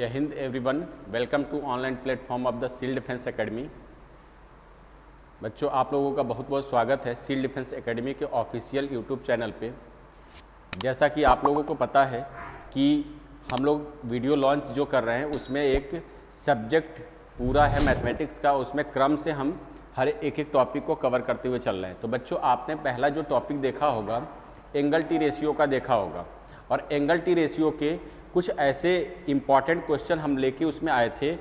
जय हिंद everyone, welcome to online platform of the civil defence academy. बच्चों, आप लोगों का बहुत बहुत स्वागत है सिविल डिफेंस एकेडमी के ऑफिशियल यूट्यूब चैनल पे। जैसा कि आप लोगों को पता है कि हम लोग वीडियो लॉन्च जो कर रहे हैं उसमें एक सब्जेक्ट पूरा है मैथमेटिक्स का, उसमें क्रम से हम हर एक टॉपिक को कवर करते हुए चल रहे हैं। तो बच्चों, आपने पहला जो टॉपिक देखा होगा एंगल टी रेशियो का देखा होगा, और एंगल टी रेशियो के कुछ ऐसे इम्पॉर्टेंट क्वेश्चन हम लेके उसमें आए थे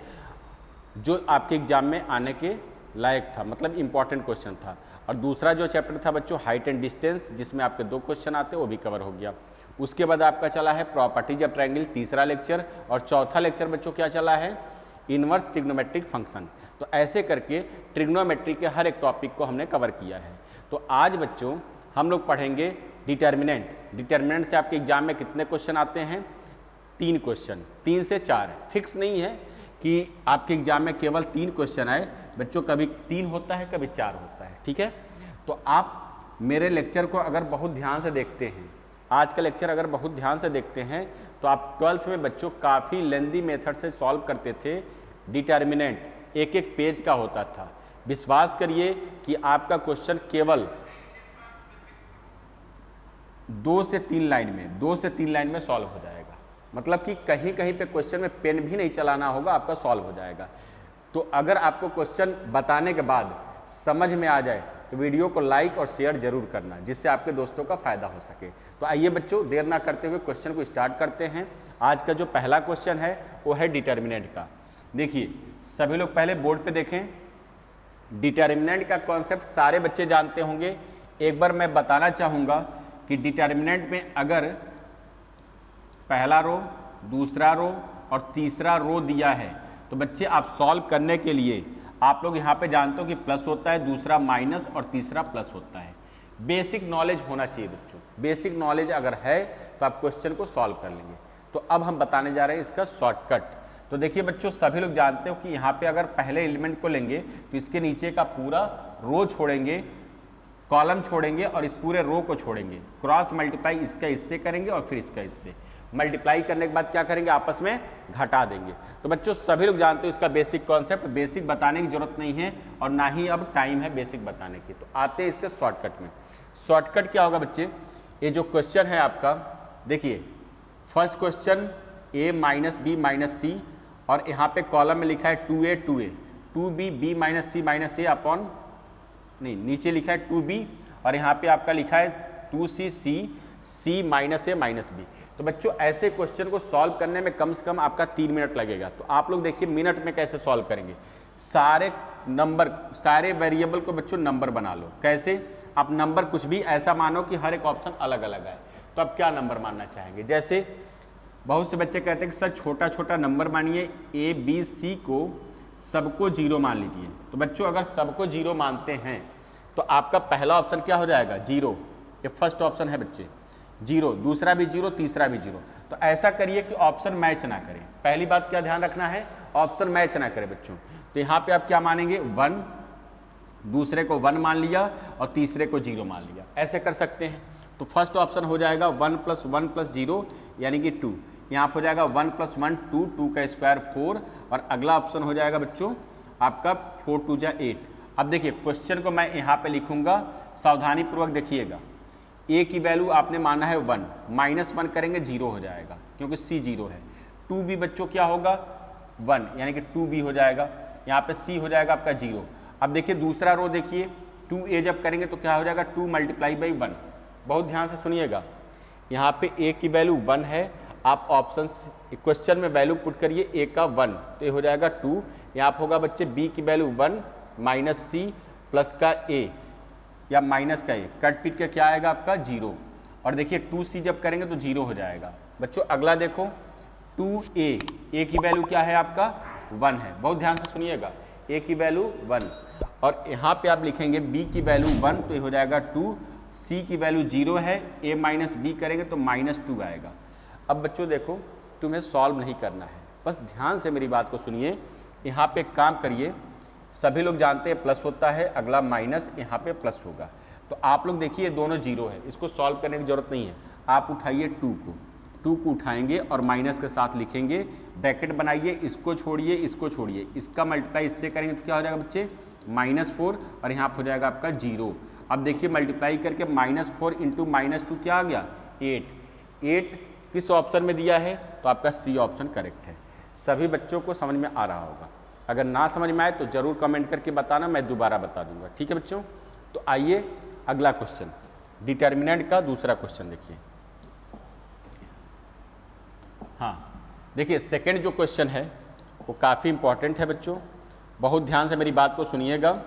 जो आपके एग्जाम में आने के लायक था, मतलब इम्पॉर्टेंट क्वेश्चन था। और दूसरा जो चैप्टर था बच्चों हाइट एंड डिस्टेंस, जिसमें आपके 2 क्वेश्चन आते हैं, वो भी कवर हो गया। उसके बाद आपका चला है प्रॉपर्टीज ऑफ ट्रायंगल, तीसरा लेक्चर, और चौथा लेक्चर बच्चों क्या चला है, इनवर्स ट्रिग्नोमेट्रिक फंक्शन। तो ऐसे करके ट्रिग्नोमेट्री के हर एक टॉपिक को हमने कवर किया है। तो आज बच्चों हम लोग पढ़ेंगे डिटर्मिनेंट। डिटर्मिनेंट से आपके एग्जाम में कितने क्वेश्चन आते हैं? 3 क्वेश्चन, 3 से 4। फिक्स नहीं है कि आपके एग्जाम में केवल 3 क्वेश्चन आए बच्चों, कभी 3 होता है, कभी 4 होता है, ठीक है। तो आप मेरे लेक्चर को अगर बहुत ध्यान से देखते हैं, आज का लेक्चर अगर बहुत ध्यान से देखते हैं, तो आप 12th में बच्चों काफ़ी लेंदी मेथड से सॉल्व करते थे। डिटर्मिनेंट एक पेज का होता था। विश्वास करिए कि आपका क्वेश्चन केवल 2 से 3 लाइन में सॉल्व हो जाएगा। मतलब कि कहीं कहीं पे क्वेश्चन में पेन भी नहीं चलाना होगा, आपका सॉल्व हो जाएगा। तो अगर आपको क्वेश्चन बताने के बाद समझ में आ जाए तो वीडियो को लाइक और शेयर जरूर करना, जिससे आपके दोस्तों का फायदा हो सके। तो आइए बच्चों, देर ना करते हुए क्वेश्चन को स्टार्ट करते हैं। आज का जो पहला क्वेश्चन है वो है डिटर्मिनेंट का। देखिए, सभी लोग पहले बोर्ड पे देखें। डिटर्मिनेंट का कॉन्सेप्ट सारे बच्चे जानते होंगे। एक बार मैं बताना चाहूँगा कि डिटर्मिनेंट में अगर पहला रो, दूसरा रो और तीसरा रो दिया है तो बच्चे आप सॉल्व करने के लिए आप लोग यहाँ पे जानते हो कि प्लस होता है, दूसरा माइनस और तीसरा प्लस होता है। बेसिक नॉलेज होना चाहिए बच्चों। बेसिक नॉलेज अगर है तो आप क्वेश्चन को सॉल्व कर लेंगे। तो अब हम बताने जा रहे हैं इसका शॉर्टकट। तो देखिए बच्चों, सभी लोग जानते हो कि यहाँ पे अगर पहले एलिमेंट को लेंगे तो इसके नीचे का पूरा रो छोड़ेंगे, कॉलम छोड़ेंगे और इस पूरे रो को छोड़ेंगे। क्रॉस मल्टीप्लाई इसका इससे करेंगे और फिर इसका इससे मल्टीप्लाई करने के बाद क्या करेंगे, आपस में घटा देंगे। तो बच्चों सभी लोग जानते हो इसका बेसिक कॉन्सेप्ट। बेसिक बताने की जरूरत नहीं है और ना ही अब टाइम है बेसिक बताने की। तो आते हैं इसके शॉर्टकट में। शॉर्टकट क्या होगा बच्चे, ये जो क्वेश्चन है आपका, देखिए first question a minus B minus C, और यहाँ पे कॉलम में लिखा है 2a 2a 2b b minus C minus A upon, नहीं नीचे लिखा है 2b और यहाँ पे आपका लिखा है 2c c माइनस ए माइनस बी। तो बच्चों ऐसे क्वेश्चन को सॉल्व करने में कम से कम आपका 3 मिनट लगेगा। तो आप लोग देखिए मिनट में कैसे सॉल्व करेंगे। सारे नंबर, सारे वेरिएबल को बच्चों नंबर बना लो। कैसे? आप नंबर कुछ भी ऐसा मानो कि हर एक ऑप्शन अलग अलग है। तो आप क्या नंबर मानना चाहेंगे? जैसे बहुत से बच्चे कहते हैं कि सर छोटा छोटा नंबर मानिए, ए बी सी को सबको 0 मान लीजिए। तो बच्चों अगर सबको 0 मानते हैं तो आपका पहला ऑप्शन क्या हो जाएगा, 0। ये फर्स्ट ऑप्शन है बच्चे, 0, दूसरा भी 0, तीसरा भी 0। तो ऐसा करिए कि ऑप्शन मैच ना करें। पहली बात क्या ध्यान रखना है, ऑप्शन मैच ना करें बच्चों। तो यहाँ पे आप क्या मानेंगे, 1, दूसरे को 1 मान लिया और तीसरे को 0 मान लिया। ऐसे कर सकते हैं। तो फर्स्ट ऑप्शन हो जाएगा 1 + 1 + 0 यानी कि 2। यहाँ पर हो जाएगा 1 + 1 2, 2 का स्क्वायर 4, और अगला ऑप्शन हो जाएगा बच्चों आपका 4 2 जा 8। अब देखिए क्वेश्चन को मैं यहाँ पे लिखूंगा, सावधानी पूर्वक देखिएगा। a की वैल्यू आपने माना है 1, -1 करेंगे 0 हो जाएगा क्योंकि c 0 है। 2b बच्चों क्या होगा, 1 यानी कि 2b हो जाएगा। यहाँ पे c हो जाएगा आपका 0। अब देखिए दूसरा रो देखिए, 2a जब करेंगे तो क्या हो जाएगा, 2 × 1। बहुत ध्यान से सुनिएगा। यहाँ पे a की वैल्यू 1 है, आप ऑप्शन क्वेश्चन में वैल्यू पुट करिए a का 1, तो ये हो जाएगा 2। यहाँ पर होगा बच्चे b की वैल्यू 1 -c प्लस का a या माइनस का a, कट पीट के क्या आएगा आपका 0। और देखिए 2c जब करेंगे तो 0 हो जाएगा। बच्चों अगला देखो 2a की वैल्यू क्या है आपका 1 है। बहुत ध्यान से सुनिएगा, a की वैल्यू 1, और यहाँ पे आप लिखेंगे b की वैल्यू 1, तो ये हो जाएगा 2। c की वैल्यू 0 है, a माइनस b करेंगे तो -2 आएगा। अब बच्चों देखो, तुम्हें सॉल्व नहीं करना है, बस ध्यान से मेरी बात को सुनिए। यहाँ पे काम करिए। सभी लोग जानते हैं प्लस होता है, अगला माइनस, यहाँ पे प्लस होगा। तो आप लोग देखिए दोनों 0 है, इसको सॉल्व करने की जरूरत नहीं है। आप उठाइए 2 को, 2 को उठाएंगे और माइनस के साथ लिखेंगे, ब्रैकेट बनाइए, इसको छोड़िए, इसको छोड़िए, इसका मल्टीप्लाई इससे करेंगे तो क्या हो जाएगा बच्चे, -4 और यहाँ पर हो जाएगा आपका 0। अब देखिए मल्टीप्लाई करके -4 इंटू -2 क्या आ गया, 8 किस ऑप्शन में दिया है, तो आपका सी ऑप्शन करेक्ट है। सभी बच्चों को समझ में आ रहा होगा। अगर ना समझ में आए तो जरूर कमेंट करके बताना, मैं दोबारा बता दूंगा। ठीक है बच्चों, तो आइए अगला क्वेश्चन, डिटर्मिनेंट का दूसरा क्वेश्चन देखिए। हाँ देखिए, सेकंड जो क्वेश्चन है वो काफ़ी इंपॉर्टेंट है बच्चों, बहुत ध्यान से मेरी बात को सुनिएगा।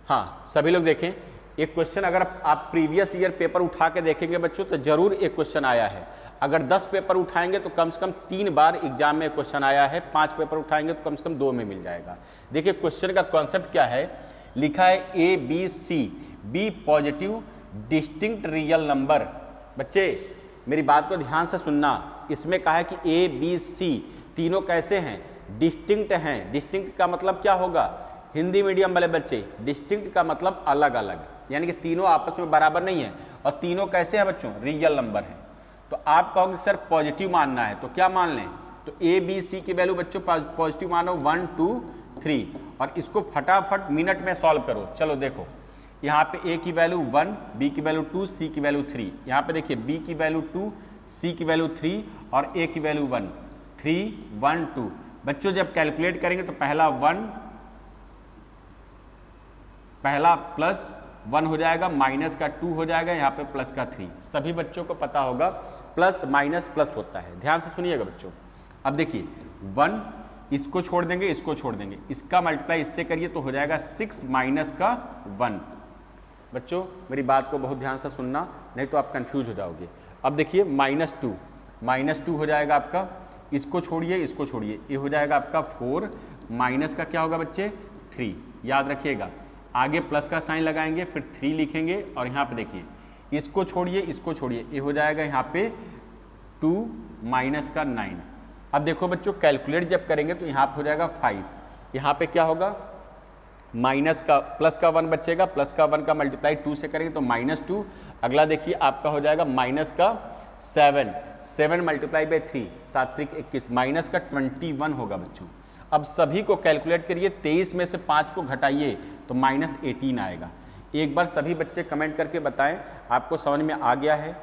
हाँ सभी लोग देखें, एक क्वेश्चन अगर आप प्रीवियस ईयर पेपर उठा के देखेंगे बच्चों तो जरूर एक क्वेश्चन आया है। अगर 10 पेपर उठाएंगे तो कम से कम 3 बार एग्जाम में क्वेश्चन आया है, 5 पेपर उठाएंगे तो कम से कम 2 में मिल जाएगा। देखिए क्वेश्चन का कॉन्सेप्ट क्या है, लिखा है A B C B positive distinct real number. बच्चे मेरी बात को ध्यान से सुनना, इसमें कहा है कि ए बी सी तीनों कैसे हैं, डिस्टिंक्ट हैं। डिस्टिंक्ट का मतलब क्या होगा, हिंदी मीडियम वाले बच्चे, डिस्टिंक्ट का मतलब अलग अलग, यानी कि तीनों आपस में बराबर नहीं है। और तीनों कैसे हैं बच्चों, रियल नंबर हैं। तो आप कहोगे सर पॉजिटिव मानना है तो क्या मान लें, तो ए बी सी की वैल्यू बच्चों पॉजिटिव मानो 1 2 3 और इसको फटाफट मिनट में सॉल्व करो। चलो देखो, यहाँ पे ए की वैल्यू 1, बी की वैल्यू 2, सी की वैल्यू 3। यहाँ पे देखिए बी की वैल्यू 2, सी की वैल्यू 3 और ए की वैल्यू 1, 3 1 2। बच्चों जब कैलकुलेट करेंगे तो पहला प्लस 1 हो जाएगा, माइनस का 2 हो जाएगा, यहाँ पे प्लस का 3। सभी बच्चों को पता होगा प्लस माइनस प्लस होता है, ध्यान से सुनिएगा बच्चों। अब देखिए 1 इसको छोड़ देंगे, इसको छोड़ देंगे, इसका मल्टीप्लाई इससे करिए तो हो जाएगा 6 माइनस का 1। बच्चों मेरी बात को बहुत ध्यान से सुनना, नहीं तो आप कंफ्यूज हो जाओगे। अब देखिए -2 हो जाएगा आपका, इसको छोड़िए, इसको छोड़िए, ये हो जाएगा आपका 4 माइनस का क्या होगा बच्चे 3। याद रखिएगा, आगे प्लस का साइन लगाएंगे, फिर 3 लिखेंगे और यहाँ पे देखिए इसको छोड़िए, इसको छोड़िए, ये हो जाएगा यहाँ पे 2 माइनस का 9। अब देखो बच्चों कैलकुलेट जब करेंगे तो यहाँ पे हो जाएगा 5, यहाँ पे क्या होगा माइनस का प्लस का 1 बचेगा, प्लस का 1 का मल्टीप्लाई 2 से करेंगे तो -2। अगला देखिए आपका हो जाएगा माइनस का 7 मल्टीप्लाई बाई 3 7 3 21 माइनस का 21 होगा बच्चों। अब सभी को कैलकुलेट करिए, 23 में से 5 को घटाइए तो -18 आएगा। एक बार सभी बच्चे कमेंट करके बताएं आपको समझ में आ गया है।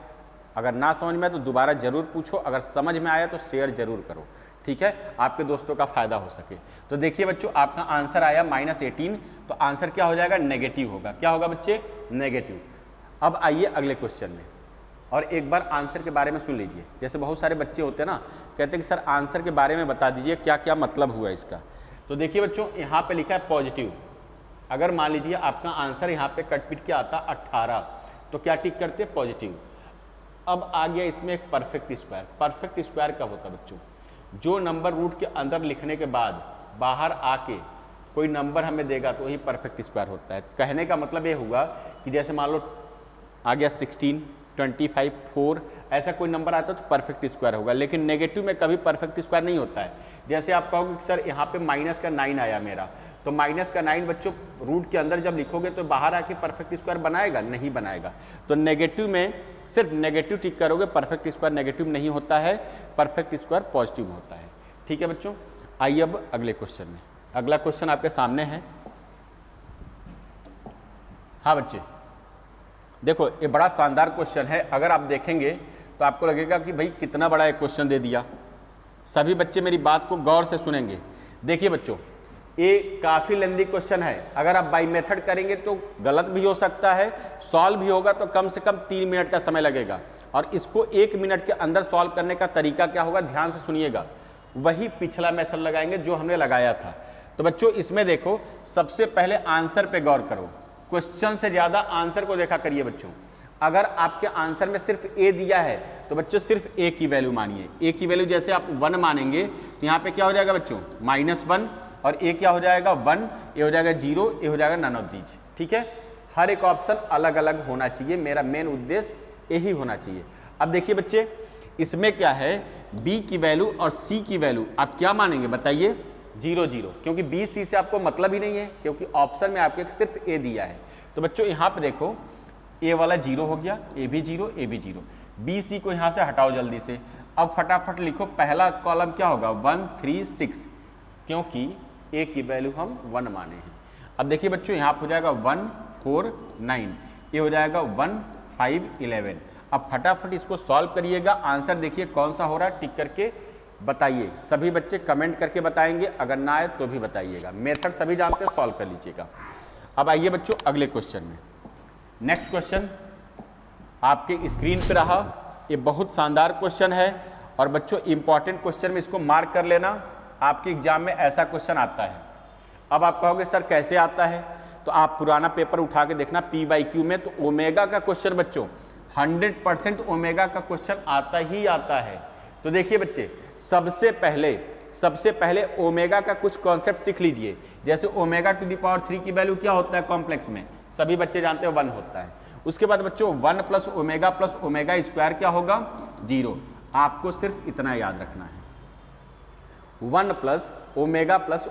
अगर ना समझ में आए तो दोबारा जरूर पूछो, अगर समझ में आया तो शेयर जरूर करो, ठीक है, आपके दोस्तों का फायदा हो सके। तो देखिए बच्चों आपका आंसर आया -18, तो आंसर क्या हो जाएगा, नेगेटिव होगा। क्या होगा बच्चे, नेगेटिव। अब आइए अगले क्वेश्चन में, और एक बार आंसर के बारे में सुन लीजिए। जैसे बहुत सारे बच्चे होते हैं ना, कहते हैं कि सर आंसर के बारे में बता दीजिए क्या क्या मतलब हुआ इसका। तो देखिए बच्चों यहाँ पे लिखा है पॉजिटिव। अगर मान लीजिए आपका आंसर यहाँ पे कट पिट के आता 18, तो क्या टिक करते हैं, पॉजिटिव। अब आ गया इसमें एक परफेक्ट स्क्वायर। परफेक्ट स्क्वायर कब होता है बच्चों, जो नंबर रूट के अंदर लिखने के बाद बाहर आके कोई नंबर हमें देगा तो वही परफेक्ट स्क्वायर होता है। कहने का मतलब ये हुआ कि जैसे मान लो आ गया 16, 25, 4, ऐसा कोई नंबर आता है तो परफेक्ट स्क्वायर होगा। लेकिन नेगेटिव में कभी परफेक्ट स्क्वायर नहीं होता है। जैसे आप कहोगे कि सर यहाँ पे माइनस का 9 आया मेरा, तो माइनस का 9 बच्चों रूट के अंदर जब लिखोगे तो बाहर आके परफेक्ट स्क्वायर बनाएगा, नहीं बनाएगा। तो नेगेटिव में सिर्फ नेगेटिव टिक करोगे, परफेक्ट स्क्वायर नेगेटिव नहीं होता है, परफेक्ट स्क्वायर पॉजिटिव होता है। ठीक है बच्चों, आइए अब अगले क्वेश्चन में। अगला क्वेश्चन आपके सामने है। हाँ बच्चे देखो, ये बड़ा शानदार क्वेश्चन है। अगर आप देखेंगे तो आपको लगेगा कि भाई कितना बड़ा एक क्वेश्चन दे दिया। सभी बच्चे मेरी बात को गौर से सुनेंगे। देखिए बच्चों, ये काफ़ी लेंदी क्वेश्चन है। अगर आप बाई मेथड करेंगे तो गलत भी हो सकता है, सॉल्व भी होगा तो कम से कम 3 मिनट का समय लगेगा। और इसको 1 मिनट के अंदर सॉल्व करने का तरीका क्या होगा, ध्यान से सुनिएगा। वही पिछला मेथड लगाएंगे जो हमने लगाया था। तो बच्चों इसमें देखो, सबसे पहले आंसर पे गौर करो, क्वेश्चन से ज़्यादा आंसर को देखा करिए बच्चों। अगर आपके आंसर में सिर्फ ए दिया है तो बच्चों सिर्फ ए की वैल्यू मानिए। ए की वैल्यू जैसे आप 1 मानेंगे तो यहाँ पे क्या हो जाएगा बच्चों, -1, और ए क्या हो जाएगा 1, ए हो जाएगा 0, ए हो जाएगा नन ऑफ दीज। ठीक है, हर एक ऑप्शन अलग अलग होना चाहिए। मेरा मेन उद्देश्य यही होना चाहिए। अब देखिए बच्चे, इसमें क्या है, बी की वैल्यू और सी की वैल्यू आप क्या मानेंगे बताइए, 0 0, क्योंकि बी सी से आपको मतलब ही नहीं है, क्योंकि ऑप्शन में आपके सिर्फ ए दिया है। तो बच्चों यहाँ पे देखो, ए वाला 0 हो गया, ए भी 0, ए भी 0। बी सी को यहाँ से हटाओ जल्दी से। अब फटाफट लिखो, पहला कॉलम क्या होगा 1 3 6, क्योंकि ए की वैल्यू हम 1 माने हैं। अब देखिए बच्चों यहाँ हो जाएगा 1 4 9, ये हो जाएगा 1 5 11। अब फटाफट इसको सॉल्व करिएगा, आंसर देखिए कौन सा हो रहा है, टिक करके बताइए। सभी बच्चे कमेंट करके बताएंगे, अगर ना आए तो भी बताइएगा। मेथड सभी जानते हैं, सॉल्व कर लीजिएगा। अब आइए बच्चों अगले क्वेश्चन में। नेक्स्ट क्वेश्चन आपके स्क्रीन पे रहा, ये बहुत शानदार क्वेश्चन है और बच्चों इंपॉर्टेंट क्वेश्चन में इसको मार्क कर लेना, आपके एग्जाम में ऐसा क्वेश्चन आता है। अब आप कहोगे सर कैसे आता है, तो आप पुराना पेपर उठा के देखना PYQ में, तो ओमेगा का क्वेश्चन बच्चों 100% ओमेगा का क्वेश्चन आता ही आता है। तो देखिए बच्चे, सबसे पहले ओमेगा का कुछ कॉन्सेप्ट सीख लीजिए। जैसे ओमेगा टू द पावर 3 की वैल्यू क्या होता है कॉम्प्लेक्स में, सभी बच्चे जानते हैं 1 होता है। उसके बाद बच्चों 1 प्लस ओमेगा स्क्वायर क्या होगा 0। आपको सिर्फ इतना याद रखना है, 1 प्लस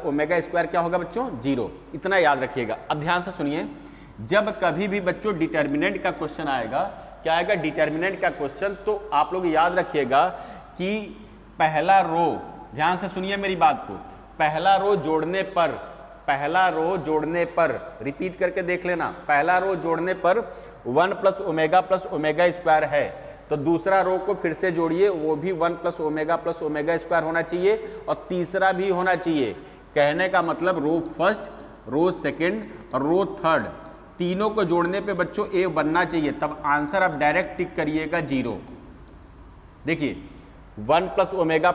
ओमेगा स्क्वायर क्या होगा बच्चों 0, इतना याद रखिएगा। अब ध्यान से सुनिए, जब कभी भी बच्चों डिटर्मिनेंट का क्वेश्चन आएगा, क्या आएगा डिटर्मिनेंट का क्वेश्चन, तो आप लोग याद रखिएगा कि पहला रो, ध्यान से सुनिए मेरी बात को, पहला रो जोड़ने पर रिपीट करके देख लेना, पहला रो जोड़ने पर 1 प्लस ओमेगा स्क्वायर है, तो दूसरा रो को फिर से जोड़िए, वो भी 1 प्लस ओमेगा स्क्वायर होना चाहिए और तीसरा भी होना चाहिए। कहने का मतलब रो फर्स्ट, रो सेकंड और रो थर्ड, तीनों को जोड़ने पे बच्चों ए बनना चाहिए, तब आंसर आप डायरेक्ट टिक करिएगा 0। देखिए 1 plus omega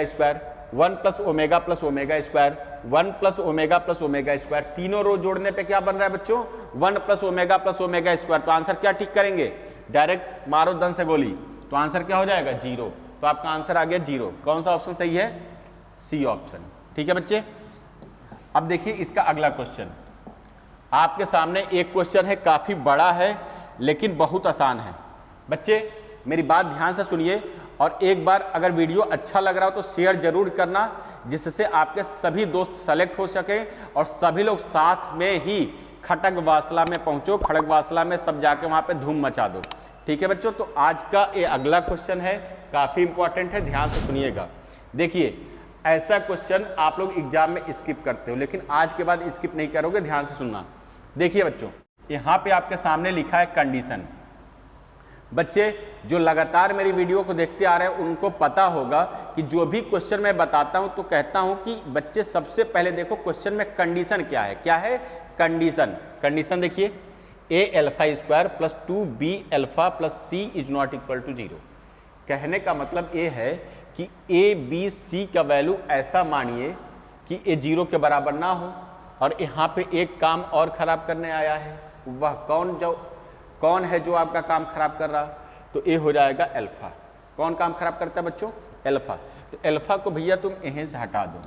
square, 1 plus omega square, 1 plus omega square, तीनों रो जोड़ने पे क्या बन रहा है बच्चों 1 प्लस ओमेगा स्क्वायर। तो आंसर क्या टिक करेंगे, डायरेक्ट मारो दन से गोली, तो आंसर क्या हो जाएगा 0। तो आपका आंसर आ गया 0। कौन सा ऑप्शन सही है, सी ऑप्शन। ठीक है बच्चे। अब देखिए इसका अगला क्वेश्चन आपके सामने, एक क्वेश्चन है काफी बड़ा है लेकिन बहुत आसान है। बच्चे मेरी बात ध्यान से सुनिए और एक बार अगर वीडियो अच्छा लग रहा हो तो शेयर जरूर करना, जिससे आपके सभी दोस्त सेलेक्ट हो सके और सभी लोग साथ में ही खड़गवासला में पहुंचो, खड़गवासला में सब जाके वहां पे धूम मचा दो। ठीक है बच्चों, तो आज का ये अगला क्वेश्चन है, काफी इंपॉर्टेंट है, ध्यान से सुनिएगा। देखिए ऐसा क्वेश्चन आप लोग एग्जाम में स्किप करते हो, लेकिन आज के बाद स्किप नहीं करोगे, ध्यान से सुनना। देखिए बच्चों, यहाँ पे आपके सामने लिखा है कंडीशन। बच्चे जो लगातार मेरी वीडियो को देखते आ रहे हैं उनको पता होगा कि जो भी क्वेश्चन मैं बताता हूं तो कहता हूं कि बच्चे सबसे पहले देखो क्वेश्चन में कंडीशन क्या है। क्या है कंडीशन देखिए, a alpha square plus 2b alpha plus c is not equal to 0। कहने का मतलब ये है कि a b c का वैल्यू ऐसा मानिए कि a 0 के बराबर ना हो, और यहाँ पे एक काम और खराब करने आया है, वह कौन है जो आपका काम खराब कर रहा, तो ए हो जाएगा अल्फा। कौन काम खराब करता है बच्चों, अल्फा। तो अल्फा को भैया तुम यहीं से हटा दो,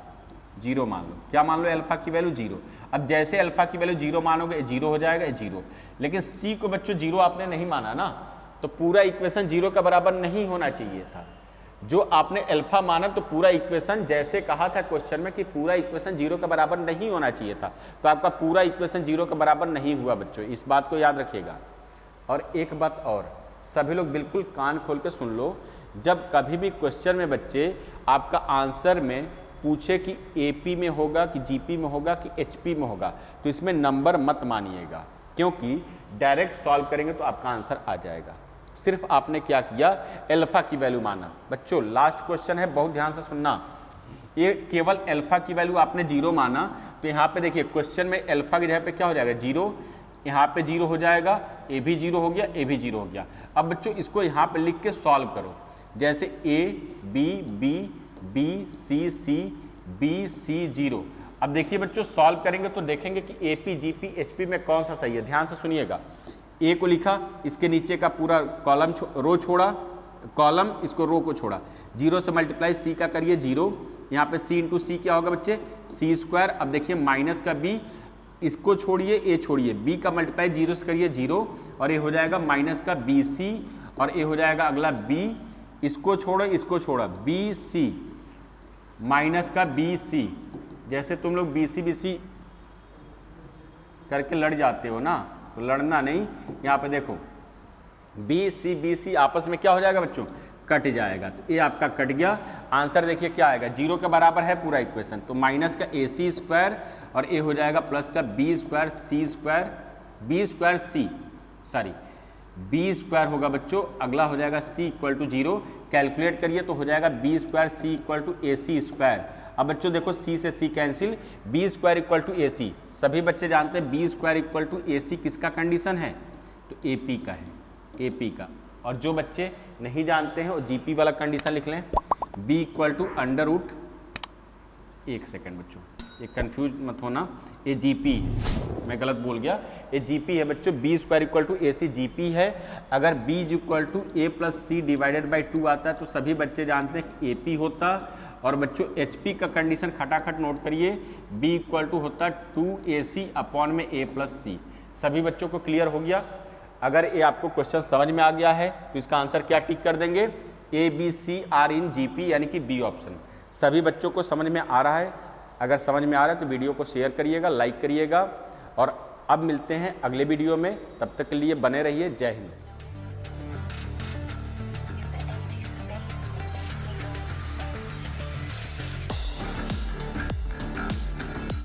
0 मान लो। क्या मान लो, अल्फा की वैल्यू 0। अब जैसे अल्फा की वैल्यू 0 मानोगे 0 हो जाएगा, 0। लेकिन सी को बच्चों 0 आपने नहीं माना ना, तो पूरा इक्वेशन 0 का बराबर नहीं होना चाहिए था। जो आपने अल्फा माना तो पूरा इक्वेशन, जैसे कहा था क्वेश्चन में कि पूरा इक्वेशन 0 के बराबर नहीं होना चाहिए था, तो आपका पूरा इक्वेशन 0 के बराबर नहीं हुआ बच्चों, इस बात को याद रखिएगा। और एक बात और, सभी लोग बिल्कुल कान खोल के सुन लो, जब कभी भी क्वेश्चन में बच्चे आपका आंसर में पूछे कि एपी में होगा कि जीपी में होगा कि एचपी में होगा, तो इसमें नंबर मत मानिएगा, क्योंकि डायरेक्ट सॉल्व करेंगे तो आपका आंसर आ जाएगा। सिर्फ आपने क्या किया, अल्फा की वैल्यू माना। बच्चों लास्ट क्वेश्चन है, बहुत ध्यान से सुनना, ये केवल अल्फा की वैल्यू आपने 0 माना, तो यहाँ पे देखिए क्वेश्चन में अल्फा की जगह पे क्या हो जाएगा 0, यहाँ पे 0 हो जाएगा, ए भी 0 हो गया, ए भी 0 हो गया। अब बच्चों इसको यहाँ पे लिख के सॉल्व करो, जैसे A B B B C C B C 0। अब देखिए बच्चों सॉल्व करेंगे तो देखेंगे कि A P G P H P में कौन सा सही है। ध्यान से सुनिएगा, ए को लिखा, इसके नीचे का पूरा कॉलम रो छोड़ा, कॉलम इसको रो को छोड़ा, 0 से मल्टीप्लाई सी का करिए 0, यहाँ पे सी इंटू सी क्या होगा बच्चे सी स्क्वायर। अब देखिए माइनस का बी, इसको छोड़िए ए छोड़िए, बी का मल्टीप्लाई 0 से करिए 0, और ये हो जाएगा माइनस का बी सी, और ये हो जाएगा अगला बी, इसको छोड़ो बी सी माइनस का बी सी। जैसे तुम लोग बी सी करके लड़ जाते हो ना, तो लड़ना नहीं, यहाँ पे देखो बी सी आपस में क्या हो जाएगा बच्चों, कट जाएगा। तो ये आपका कट गया। आंसर देखिए क्या आएगा, 0 के बराबर है पूरा इक्वेशन, तो माइनस का AC स्क्वायर और ये हो जाएगा प्लस का बी स्क्वायर होगा बच्चों। अगला हो जाएगा C इक्वल टू 0, कैलकुलेट करिए तो हो जाएगा B square C equal to AC square. अब बच्चों देखो C से C cancel, B square equal to AC, सभी बच्चे जानते हैं B square equal to AC किसका कंडीशन है, तो AP का है, AP का। और जो बच्चे नहीं जानते हैं वो GP वाला कंडीशन लिख लें, B equal to under root, एक सेकेंड बच्चों ये कंफ्यूज मत होना, ये GP है, मैं गलत बोल गया, ये GP है बच्चों, B square equal to AC GP है। अगर B equal to A plus C divided by 2 आता है तो सभी बच्चे जानते हैं कि AP होता। और बच्चों HP का कंडीशन खटाखट नोट करिए, B इक्वल टू होता 2AC अपॉन में A प्लस C। सभी बच्चों को क्लियर हो गया। अगर ये आपको क्वेश्चन समझ में आ गया है तो इसका आंसर क्या टिक कर देंगे, ABC आर इन GP, यानी कि B ऑप्शन। सभी बच्चों को समझ में आ रहा है? अगर समझ में आ रहा है तो वीडियो को शेयर करिएगा, लाइक करिएगा, और अब मिलते हैं अगले वीडियो में। तब तक के लिए बने रहिए। जय हिंद।